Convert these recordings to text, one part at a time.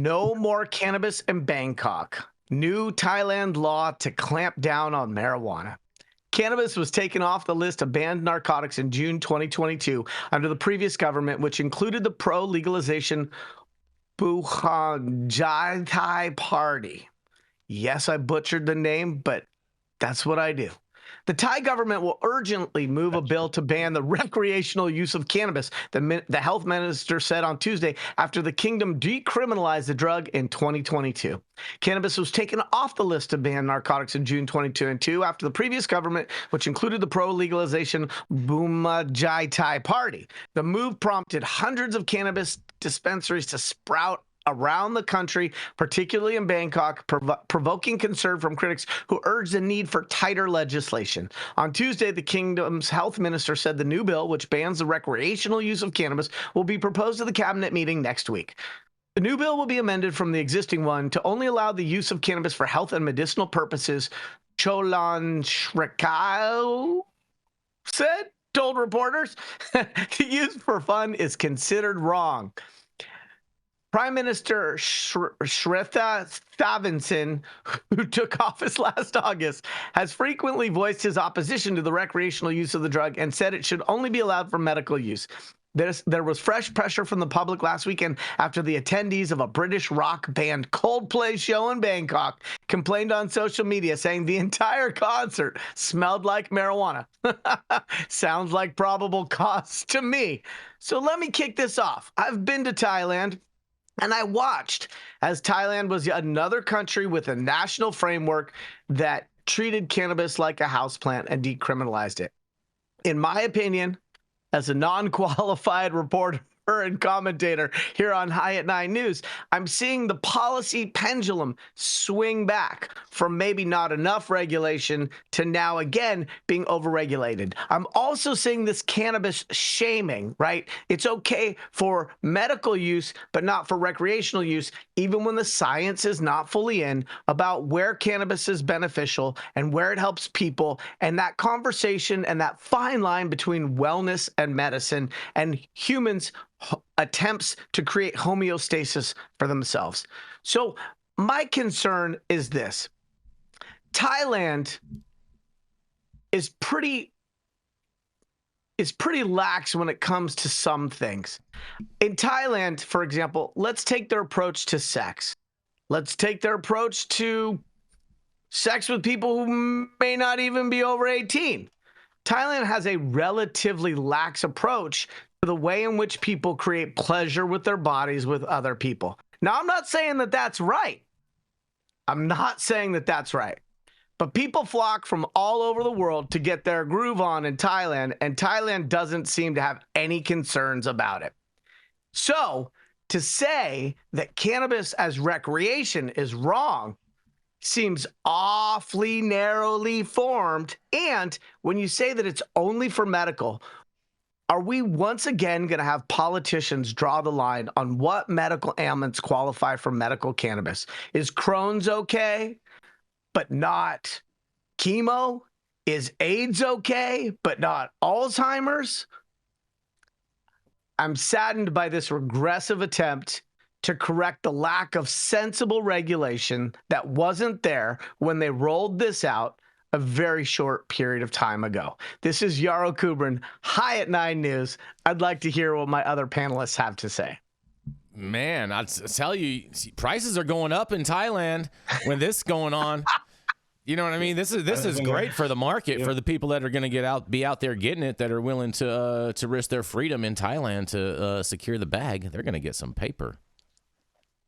No more cannabis in Bangkok. New Thailand law to clamp down on marijuana. Cannabis was taken off the list of banned narcotics in June 2022 under the previous government, which included the pro-legalization Buhanjai Thai Party. Yes, I butchered the name, but that's what I do. The Thai government will urgently move a bill to ban the recreational use of cannabis, the health minister said on Tuesday after the kingdom decriminalized the drug in 2022. Cannabis was taken off the list of banned narcotics in June 2022 after the previous government, which included the pro-legalization Bumajai Thai Party. The move prompted hundreds of cannabis dispensaries to sprout around the country, particularly in Bangkok, provoking concern from critics who urge the need for tighter legislation. On Tuesday, the kingdom's health minister said the new bill, which bans the recreational use of cannabis, will be proposed to the cabinet meeting next week. The new bill will be amended from the existing one to only allow the use of cannabis for health and medicinal purposes, Cholan Shrikau told reporters. The use for fun is considered wrong. Prime Minister Shrestha Thavisin, who took office last August, has frequently voiced his opposition to the recreational use of the drug and said it should only be allowed for medical use. There was fresh pressure from the public last weekend after the attendees of a British rock band Coldplay show in Bangkok complained on social media, saying the entire concert smelled like marijuana. Sounds like probable cause to me. So let me kick this off. I've been to Thailand. And I watched as Thailand was another country with a national framework that treated cannabis like a houseplant and decriminalized it. In my opinion, as a non-qualified reporter and commentator here on High at 9 News, I'm seeing the policy pendulum swing back from maybe not enough regulation to now again being overregulated. I'm also seeing this cannabis shaming, right? It's okay for medical use, but not for recreational use, even when the science is not fully in about where cannabis is beneficial and where it helps people, and that conversation and that fine line between wellness and medicine and humans' attempts to create homeostasis for themselves. So my concern is this. Thailand is pretty lax when it comes to some things. In Thailand, for example, let's take their approach to sex. Let's take their approach to sex with people who may not even be over 18. Thailand has a relatively lax approach to the way in which people create pleasure with their bodies with other people. Now, I'm not saying that that's right. But people flock from all over the world to get their groove on in Thailand, and Thailand doesn't seem to have any concerns about it. So, to say that cannabis as recreation is wrong seems awfully narrowly formed. And when you say that it's only for medical, are we once again going to have politicians draw the line on what medical ailments qualify for medical cannabis? Is Crohn's okay, but not chemo? Is AIDS okay, but not Alzheimer's? I'm saddened by this regressive attempt to correct the lack of sensible regulation that wasn't there when they rolled this out a very short period of time ago. This is Yarrow Kubrin, High at 9 News. I'd like to hear what my other panelists have to say. Man, I'd tell you, prices are going up in Thailand when this is going on. You know what I mean? This is great for the market, for the people that are going to be out there getting it, that are willing to risk their freedom in Thailand to secure the bag. They're going to get some paper.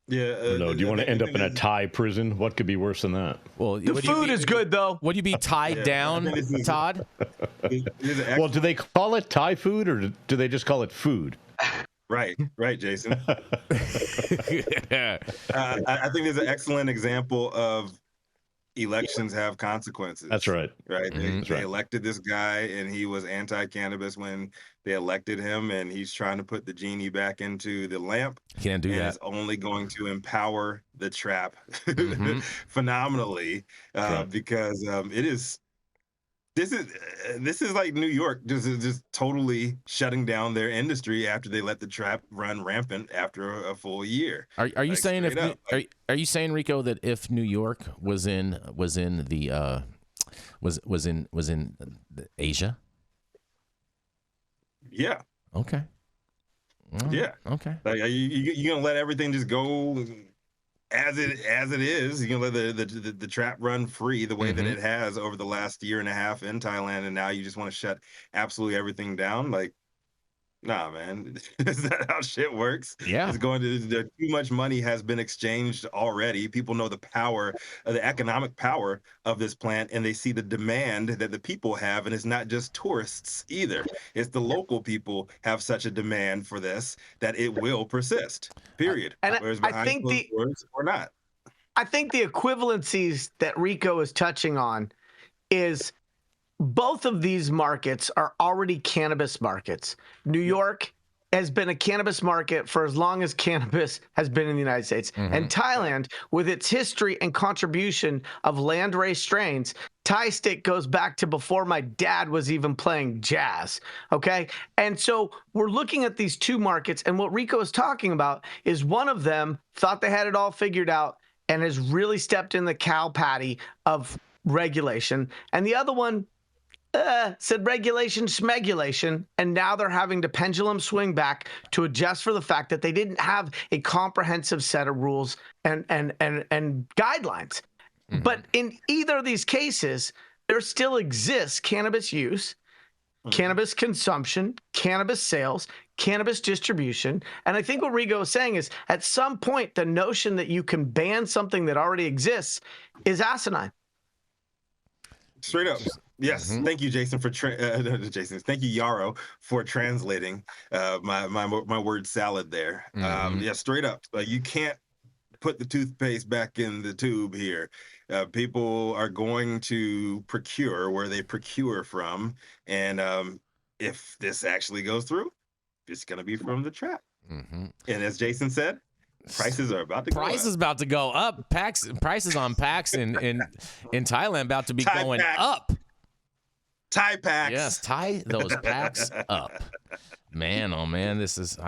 Yeah. No, do you want to end up in a Thai prison? What could be worse than that? Well, the food is good, though. Would you be tied down, Todd? Well, do they call it Thai food, or do they just call it food? Right, Jason. I think there's an excellent example of elections have consequences. That's right. Right. Mm-hmm. They elected this guy, and he was anti-cannabis when they elected him, and he's trying to put the genie back into the lamp. Can't do that. It's only going to empower the trap phenomenally, because it is This is like New York just totally shutting down their industry after they let the trap run rampant after a full year. Are you Like, saying straight up, like, are you saying, Rico, that if New York was in the Asia? yeah. Okay. Yeah. Okay. Like, you gonna let everything just go as it is? You gonna let the trap run free the way that it has over the last year and a half in Thailand, and now you just want to shut absolutely everything down? Like, nah, man. Is that how shit works? Yeah. It's going to too much money has been exchanged already. People know the power, the economic power of this plant, and they see the demand that the people have, and it's not just tourists either. It's the local people have such a demand for this that it will persist. Period. And Whereas I behind think closed doors or not. I think the equivalencies that Rico is touching on is both of these markets are already cannabis markets. New York has been a cannabis market for as long as cannabis has been in the United States. And Thailand, with its history and contribution of land-raised strains, Thai stick goes back to before my dad was even playing jazz, okay? And so we're looking at these two markets, and what Rico is talking about is one of them thought they had it all figured out and has really stepped in the cow patty of regulation, and the other one said regulation, schmegulation, and now they're having to pendulum swing back to adjust for the fact that they didn't have a comprehensive set of rules and guidelines. But in either of these cases, there still exists cannabis use, cannabis consumption, cannabis sales, cannabis distribution. And I think what Rigo is saying is at some point, the notion that you can ban something that already exists is asinine. Straight up. Yes. Thank you, Jason, for Jason. Thank you, Yarrow, for translating my word salad there. Yeah, straight up. You can't put the toothpaste back in the tube here. People are going to procure where they procure from, and if this actually goes through, it's going to be from the trap. And as Jason said, prices are about to go up. Prices about to go up. Prices on packs in Thailand about to be Thai going packs. up. Thai packs. Yes, tie those packs up. Man, oh man, this is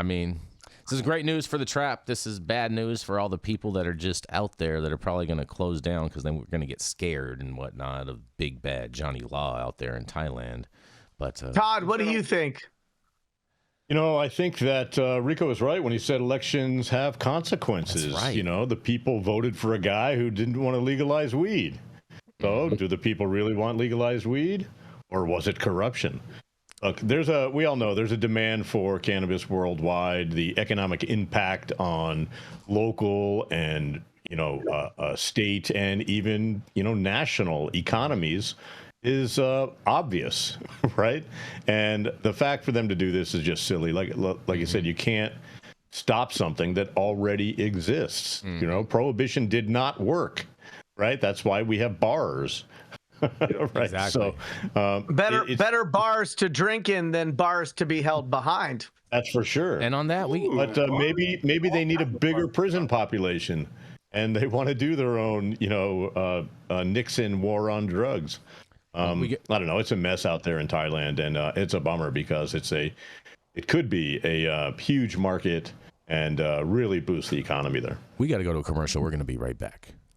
great news for the trap. This is bad news for all the people that are just out there that are probably going to close down because then we're going to get scared and whatnot of big bad Johnny Law out there in Thailand. But Todd, what do you think? You know, I think that Rico was right when he said elections have consequences. That's right. You know, the people voted for a guy who didn't want to legalize weed. So, do the people really want legalized weed, or was it corruption? Look, we all know there's a demand for cannabis worldwide. The economic impact on local and state and even national economies is obvious, right? And the fact for them to do this is just silly. Like you said, you can't stop something that already exists. Prohibition did not work, right? That's why we have bars. Right. Exactly. So better bars to drink in than bars to be held behind. That's for sure. And on that, maybe they need a bigger prison population, and they want to do their own, Nixon war on drugs. I don't know. It's a mess out there in Thailand, and it's a bummer because it could be a huge market and really boost the economy there. we got to go to a commercial. We're going to be right back.